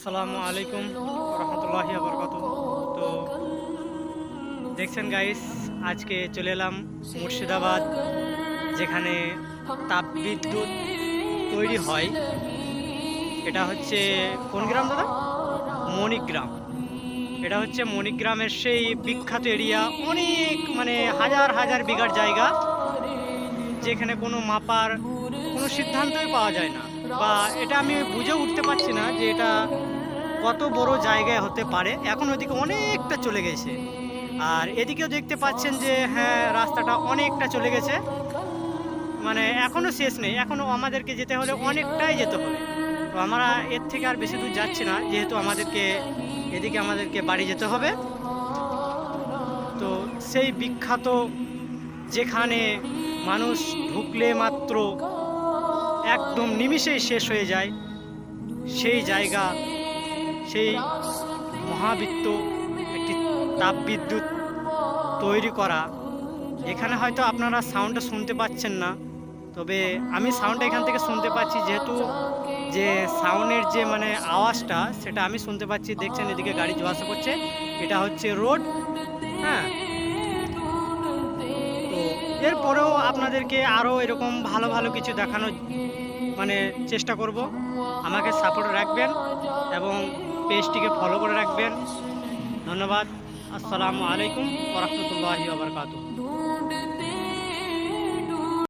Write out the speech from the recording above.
আসসালামু আলাইকুম রহমতুল্লাহি বরকাতুহ। তো দেখছেন গাইস, আজকে চলে এলাম মুর্শিদাবাদ, যেখানে তাপবিদ্যুৎ তৈরি হয়। এটা হচ্ছে কোন গ্রাম দাদা? মণিগ্রাম। এটা হচ্ছে মণিগ্রামের সেই বিখ্যাত এরিয়া, অনেক মানে হাজার হাজার বিঘার জায়গা, যেখানে কোনো মাপার কোনো সিদ্ধান্তই পাওয়া যায় না, বা এটা আমি বুঝে উঠতে পারছি না যে এটা কত বড় জায়গায় হতে পারে। এখন ওইদিকে অনেকটা চলে গেছে, আর এদিকেও দেখতে পাচ্ছেন যে হ্যাঁ, রাস্তাটা অনেকটা চলে গেছে, মানে এখনো শেষ নেই, এখনো আমাদেরকে যেতে হলে অনেকটাই যেতে হবে। তো আমরা এর থেকে আর বেশি দূর যাচ্ছি না, যেহেতু আমাদেরকে বাড়ি যেতে হবে। তো সেই বিখ্যাত, যেখানে মানুষ ঢুকলে মাত্র একদম নিমিষেই শেষ হয়ে যায়, সেই জায়গা, সেই মহাবিত্ত একটি তাপবিদ্যুৎ তৈরি করা। এখানে হয়তো আপনারা সাউন্ডটা শুনতে পাচ্ছেন না, তবে আমি সাউন্ডটা এখান থেকে শুনতে পাচ্ছি, যেহেতু যে সাউন্ডের যে মানে আওয়াজটা সেটা আমি শুনতে পাচ্ছি। দেখছেন এদিকে গাড়ি যাওয়া আসা করছে, এটা হচ্ছে রোড। হ্যাঁ, তো এরপরেও আপনাদেরকে আরও এরকম ভালো ভালো কিছু দেখানোর মানে চেষ্টা করব। আমাকে সাপোর্ট রাখবেন এবং পেজটিকে ফলো করে রাখবেন। ধন্যবাদ। আসসালামু আলাইকুম ওয়া রাহমাতুল্লাহি ওয়া বারাকাতুহু।